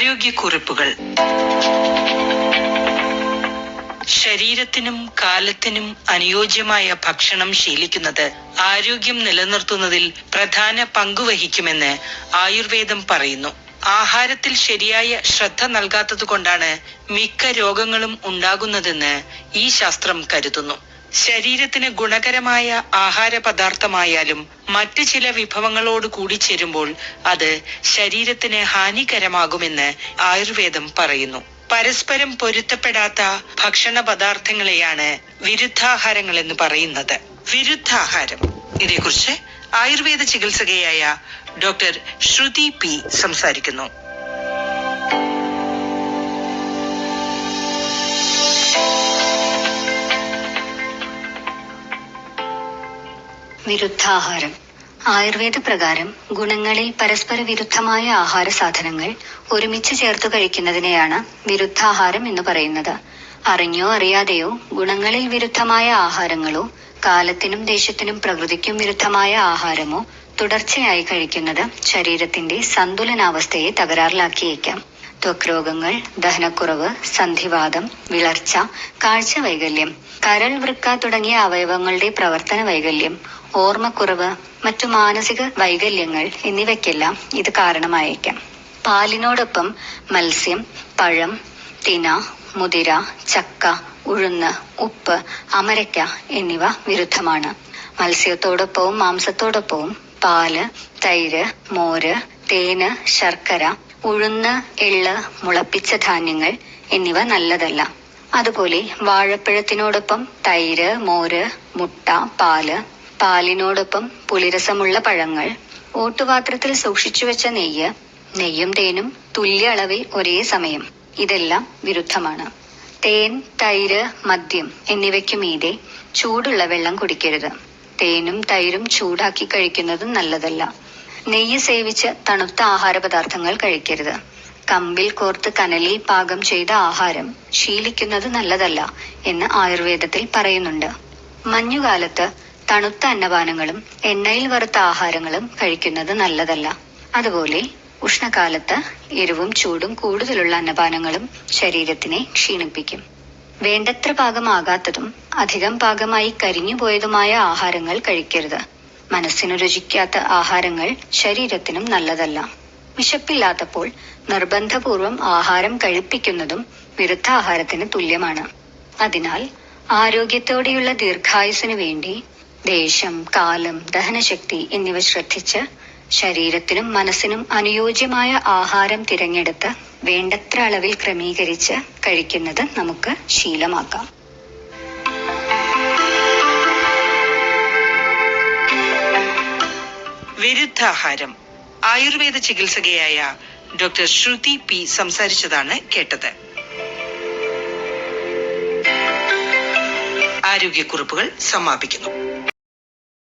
ആരോഗ്യക്കുറിപ്പുകൾ. ശരീരത്തിനും കാലത്തിനും അനുയോജ്യമായ ഭക്ഷണം ശീലിക്കുന്നത് ആരോഗ്യം നിലനിർത്തുന്നതിൽ പ്രധാന പങ്കുവഹിക്കുമെന്ന് ആയുർവേദം പറയുന്നു. ആഹാരത്തിൽ ശരിയായ ശ്രദ്ധ നൽകാത്തതുകൊണ്ടാണ് മിക്ക രോഗങ്ങളും ഉണ്ടാകുന്നതെന്ന് ഈ ശാസ്ത്രം കരുതുന്നു. ശരീരത്തിന് ഗുണകരമായ ആഹാര പദാർത്ഥമായാലും മറ്റു ചില വിഭവങ്ങളോട് കൂടി ചേരുമ്പോൾ അത് ശരീരത്തിന് ഹാനികരമാകുമെന്ന് ആയുർവേദം പറയുന്നു. പരസ്പരം പൊരുത്തപ്പെടാത്ത ഭക്ഷണ പദാർത്ഥങ്ങളെയാണ് വിരുദ്ധാഹാരങ്ങൾ എന്ന് പറയുന്നത്. വിരുദ്ധാഹാരം, ഇതേക്കുറിച്ച് ആയുർവേദ ചികിത്സകയായ ഡോക്ടർ ശ്രുതി പി സംസാരിക്കുന്നു. വിരുദ്ധാഹാരം. ആയുർവേദ പ്രകാരം ഗുണങ്ങളിൽ പരസ്പര വിരുദ്ധമായ ആഹാര സാധനങ്ങൾ ഒരുമിച്ച് ചേർത്ത് കഴിക്കുന്നതിനെയാണ് വിരുദ്ധാഹാരം എന്ന് പറയുന്നത്. അറിഞ്ഞോ അറിയാതെയോ ഗുണങ്ങളിൽ വിരുദ്ധമായ ആഹാരങ്ങളോ കാലത്തിനും ദേശത്തിനും പ്രകൃതിക്കും വിരുദ്ധമായ ആഹാരമോ തുടർച്ചയായി കഴിക്കുന്നത് ശരീരത്തിന്റെ സന്തുലനാവസ്ഥയെ തകരാറിലാക്കിയേക്കാം. ത്വക്ക് രോഗങ്ങൾ, ദഹനക്കുറവ്, സന്ധിവാതം, വിളർച്ച, കാഴ്ച വൈകല്യം, കരൾ, വൃക്ക തുടങ്ങിയ അവയവങ്ങളുടെ പ്രവർത്തന വൈകല്യം, ഓർമ്മക്കുറവ്, മറ്റു മാനസിക വൈകല്യങ്ങൾ എന്നിവയ്ക്കെല്ലാം ഇത് കാരണമായേക്കാം. പാലിനോടൊപ്പം മത്സ്യം, പഴം, തിന, മുതിര, ചക്ക, ഉഴുന്ന്, ഉപ്പ്, അമരയ്ക്ക എന്നിവ വിരുദ്ധമാണ്. മത്സ്യത്തോടൊപ്പവും മാംസത്തോടൊപ്പവും പാല്, തൈര്, മോര്, തേന്, ശർക്കര, ഉഴുന്ന്, എള്ള്, മുളപ്പിച്ച ധാന്യങ്ങൾ എന്നിവ നല്ലതല്ല. അതുപോലെ വാഴപ്പഴത്തിനോടൊപ്പം തൈര്, മോര്, മുട്ട, പാല്, പാലിനോടൊപ്പം പുളിരസമുള്ള പഴങ്ങൾ, ഓട്ടുപാത്രത്തിൽ സൂക്ഷിച്ചുവെച്ച നെയ്യ്, നെയ്യും തേനും തുല്യ അളവിൽ ഒരേ സമയം, ഇതെല്ലാം വിരുദ്ധമാണ്. തേൻ, തൈര്, മദ്യം എന്നിവയ്ക്കു മീതെ ചൂടുള്ള വെള്ളം കുടിക്കരുത്. തേനും തൈരും ചൂടാക്കി കഴിക്കുന്നതും നല്ലതല്ല. നെയ്യ് സേവിച്ച് തണുത്ത ആഹാര പദാർത്ഥങ്ങൾ കഴിക്കരുത്. കമ്പിൽ കോർത്ത് കനലിൽ പാകം ചെയ്ത ആഹാരം ശീലിക്കുന്നത് നല്ലതല്ല എന്ന് ആയുർവേദത്തിൽ പറയുന്നുണ്ട്. മഞ്ഞുകാലത്ത് തണുത്ത അന്നപാനങ്ങളും എണ്ണയിൽ വറുത്ത ആഹാരങ്ങളും കഴിക്കുന്നത് നല്ലതല്ല. അതുപോലെ ഉഷ്ണകാലത്ത് എരിവും ചൂടും കൂടുതലുള്ള അന്നപാനങ്ങളും ശരീരത്തിനെ ക്ഷീണിപ്പിക്കും. വേണ്ടത്ര പാകമാകാത്തതും അധികം പാകമായി കരിഞ്ഞുപോയതുമായ ആഹാരങ്ങൾ കഴിക്കരുത്. മനസ്സിന് രുചിക്കാത്ത ആഹാരങ്ങൾ ശരീരത്തിനും നല്ലതല്ല. വിശപ്പില്ലാത്തപ്പോൾ നിർബന്ധപൂർവം ആഹാരം കഴിപ്പിക്കുന്നതും വിരുദ്ധാഹാരത്തിന് തുല്യമാണ്. അതിനാൽ ആരോഗ്യത്തോടെയുള്ള ദീർഘായുസ്സിനു വേണ്ടി ദേശം, കാലം, ദഹനശക്തി എന്നിവ ശ്രദ്ധിച്ച് ശരീരത്തിനും മനസ്സിനും അനുയോജ്യമായ ആഹാരം തിരഞ്ഞെടുത്ത് വേണ്ടത്ര അളവിൽ ക്രമീകരിച്ച് കഴിക്കുന്നത് നമുക്ക് ശീലമാക്കാം. വിരുദ്ധാഹാരം. ആയുർവേദ ചികിത്സകയായ ഡോക്ടർ ശ്രുതി പി സംസാരിച്ചതാണ് കേട്ടത്. ആരോഗ്യക്കുറിപ്പുകൾ സമാപിക്കുന്നു.